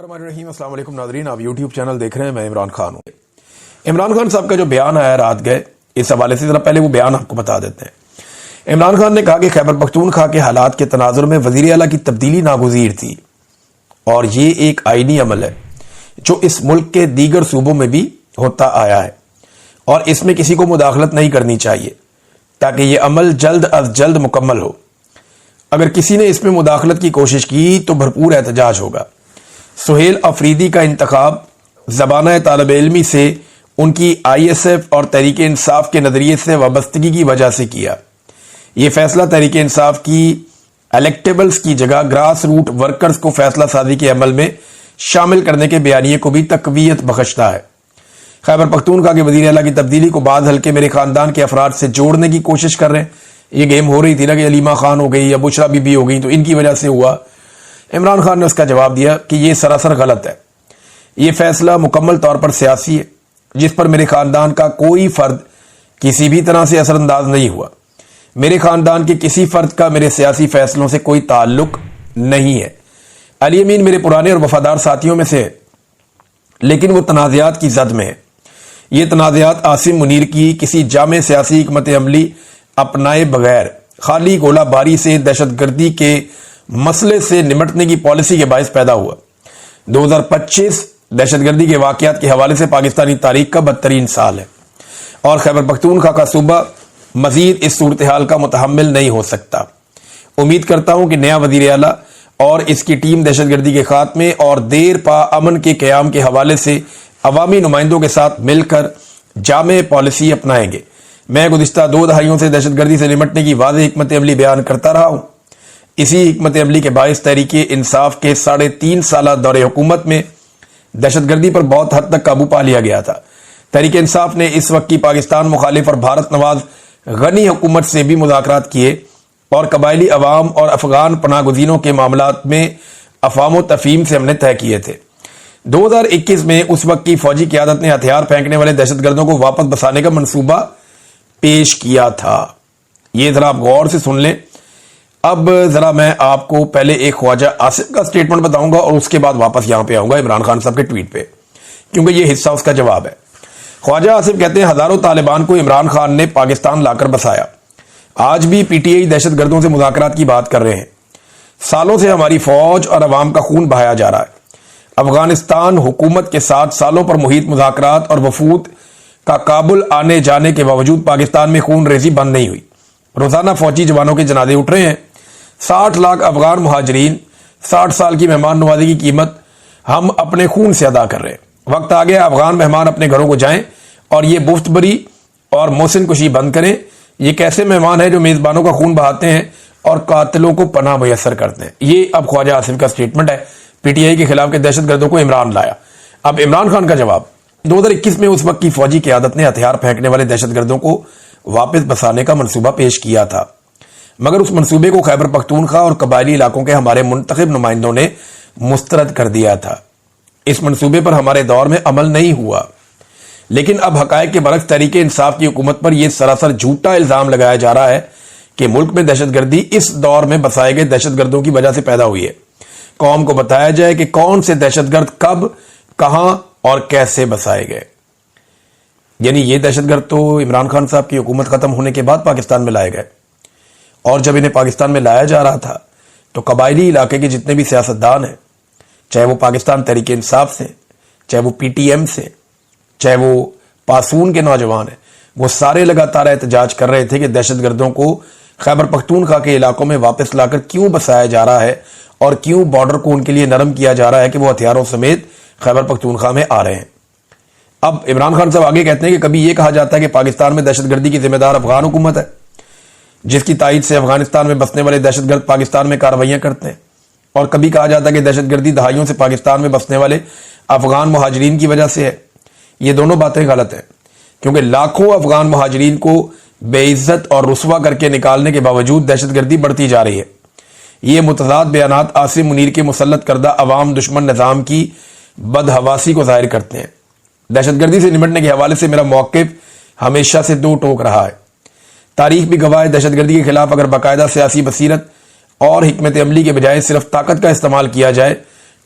السلام علیکم ناظرین، آپ یوٹیوب چینل دیکھ رہے ہیں، میں عمران خان ہوں۔ عمران خان صاحب کا جو بیان آیا رات گئے، اس حوالے سے ذرا پہلے وہ بیان آپ کو بتا دیتے ہیں۔ عمران خان نے کہا کہ خیبر پختونخوا کے حالات کے تناظر میں وزیر اعلیٰ کی تبدیلی ناگزیر تھی اور یہ ایک آئینی عمل ہے جو اس ملک کے دیگر صوبوں میں بھی ہوتا آیا ہے اور اس میں کسی کو مداخلت نہیں کرنی چاہیے تاکہ یہ عمل جلد از جلد مکمل ہو۔ اگر کسی نے اس میں مداخلت کی کوشش کی تو بھرپور احتجاج ہوگا۔ سہیل افریدی کا انتخاب زبانہ طالب علمی سے ان کی آئی ایس ایف اور تحریک انصاف کے نظریے سے وابستگی کی وجہ سے کیا۔ یہ فیصلہ تحریک انصاف کی الیکٹیبلز کی جگہ گراس روٹ ورکرز کو فیصلہ سازی کے عمل میں شامل کرنے کے بیانیے کو بھی تقویت بخشتا ہے۔ خیبر پختونخوا کے وزیر اعلیٰ کی تبدیلی کو بعض حلقے میرے خاندان کے افراد سے جوڑنے کی کوشش کر رہے ہیں۔ یہ گیم ہو رہی تھی نا کہ علیمہ خان ہو گئی یا بشرا بی بی ہو گئی تو ان کی وجہ سے ہوا۔ عمران خان نے اس کا جواب دیا کہ یہ سراسر غلط ہے۔ یہ فیصلہ مکمل طور پر سیاسی ہے جس پر میرے خاندان کا کوئی فرد کسی بھی طرح سے اثر انداز نہیں ہوا۔ میرے خاندان کے کسی فرد کا میرے سیاسی فیصلوں سے کوئی تعلق نہیں ہے۔ علی امین میرے پرانے اور وفادار ساتھیوں میں سے ہے لیکن وہ تنازعات کی زد میں ہے۔ یہ تنازعات عاصم منیر کی کسی جامع سیاسی حکمت عملی اپنائے بغیر خالی گولہ باری سے دہشت گردی کے مسئلے سے نمٹنے کی پالیسی کے باعث پیدا ہوا۔ 2025 دہشت گردی کے واقعات کے حوالے سے پاکستانی تاریخ کا بدترین سال ہے اور خیبر پختونخوا کا صوبہ مزید اس صورتحال کا متحمل نہیں ہو سکتا۔ امید کرتا ہوں کہ نیا وزیر اعلیٰ اور اس کی ٹیم دہشت گردی کے خاتمے اور دیر پا امن کے قیام کے حوالے سے عوامی نمائندوں کے ساتھ مل کر جامع پالیسی اپنائیں گے۔ میں گزشتہ 2 دہائیوں سے دہشت گردی سے نمٹنے کی واضح حکمت عملی بیان کرتا رہا ہوں۔ اسی حکمت عملی کے باعث تحریک انصاف کے 3.5 سالہ دور حکومت میں دہشت گردی پر بہت حد تک قابو پا لیا گیا تھا۔ تحریک انصاف نے اس وقت کی پاکستان مخالف اور بھارت نواز غنی حکومت سے بھی مذاکرات کیے اور قبائلی عوام اور افغان پناہ گزینوں کے معاملات میں افہام و تفہیم سے ہم نے طے کیے تھے۔ 2021 میں اس وقت کی فوجی قیادت نے ہتھیار پھینکنے والے دہشت گردوں کو واپس بسانے کا منصوبہ پیش کیا تھا۔ یہ ذرا آپ غور سے سن لیں۔ اب ذرا میں آپ کو پہلے ایک خواجہ آصف کا سٹیٹمنٹ بتاؤں گا اور اس کے بعد واپس یہاں پہ آؤں گا عمران خان صاحب کے ٹویٹ پہ، کیونکہ یہ حصہ اس کا جواب ہے۔ خواجہ آصف کہتے ہیں ہزاروں طالبان کو عمران خان نے پاکستان لا کر بسایا۔ آج بھی پی ٹی آئی دہشت گردوں سے مذاکرات کی بات کر رہے ہیں۔ سالوں سے ہماری فوج اور عوام کا خون بہایا جا رہا ہے۔ افغانستان حکومت کے ساتھ سالوں پر محیط مذاکرات اور وفود کا کابل آنے جانے کے باوجود پاکستان میں خون ریزی بند نہیں ہوئی۔ روزانہ فوجی جوانوں کے جنازے اٹھ رہے ہیں۔ 60 لاکھ افغان مہاجرین، 60 سال کی مہمان نوازی کی قیمت ہم اپنے خون سے ادا کر رہے ہیں۔ وقت آ گیا افغان مہمان اپنے گھروں کو جائیں اور یہ مفت بری اور محسن کشی بند کریں۔ یہ کیسے مہمان ہیں جو میزبانوں کا خون بہاتے ہیں اور قاتلوں کو پناہ میسر کرتے ہیں۔ یہ اب خواجہ آصف کا سٹیٹمنٹ ہے۔ پی ٹی آئی کے خلاف کے دہشت گردوں کو عمران لایا۔ اب عمران خان کا جواب۔ 2021 میں اس وقت کی فوجی قیادت نے ہتھیار پھینکنے والے دہشت گردوں کو واپس بسانے کا منصوبہ پیش کیا تھا، مگر اس منصوبے کو خیبر پختونخوا اور قبائلی علاقوں کے ہمارے منتخب نمائندوں نے مسترد کر دیا تھا۔ اس منصوبے پر ہمارے دور میں عمل نہیں ہوا، لیکن اب حقائق کے برعکس تحریک انصاف کی حکومت پر یہ سراسر جھوٹا الزام لگایا جا رہا ہے کہ ملک میں دہشت گردی اس دور میں بسائے گئے دہشت گردوں کی وجہ سے پیدا ہوئی ہے۔ قوم کو بتایا جائے کہ کون سے دہشت گرد کب، کہاں اور کیسے بسائے گئے۔ یعنی یہ دہشت گرد تو عمران خان صاحب کی حکومت ختم ہونے کے بعد پاکستان میں لائے گئے، اور جب انہیں پاکستان میں لایا جا رہا تھا تو قبائلی علاقے کے جتنے بھی سیاستدان ہیں، چاہے وہ پاکستان تحریک انصاف سے، چاہے وہ پی ٹی ایم سے، چاہے وہ پاسون کے نوجوان ہیں، وہ سارے لگاتار احتجاج کر رہے تھے کہ دہشت گردوں کو خیبر پختونخوا کے علاقوں میں واپس لا کر کیوں بسایا جا رہا ہے اور کیوں بارڈر کو ان کے لیے نرم کیا جا رہا ہے کہ وہ ہتھیاروں سمیت خیبر پختونخوا میں آ رہے ہیں۔ اب عمران خان صاحب آگے کہتے ہیں کہ کبھی یہ کہا جاتا ہے کہ پاکستان میں دہشت گردی کی ذمہ دار افغان حکومت ہے، جس کی تائید سے افغانستان میں بسنے والے دہشت گرد پاکستان میں کارروائیاں کرتے ہیں، اور کبھی کہا جاتا ہے کہ دہشت گردی دہائیوں سے پاکستان میں بسنے والے افغان مہاجرین کی وجہ سے ہے۔ یہ دونوں باتیں غلط ہیں، کیونکہ لاکھوں افغان مہاجرین کو بے عزت اور رسوا کر کے نکالنے کے باوجود دہشت گردی بڑھتی جا رہی ہے۔ یہ متضاد بیانات عاصم منیر کے مسلط کردہ عوام دشمن نظام کی بدحواسی کو ظاہر کرتے ہیں۔ دہشت گردی سے نمٹنے کے حوالے سے میرا موقف ہمیشہ سے دو ٹوک رہا ہے۔ تاریخ بھی گواہ ہے، دہشت گردی کے خلاف اگر باقاعدہ سیاسی بصیرت اور حکمت عملی کے بجائے صرف طاقت کا استعمال کیا جائے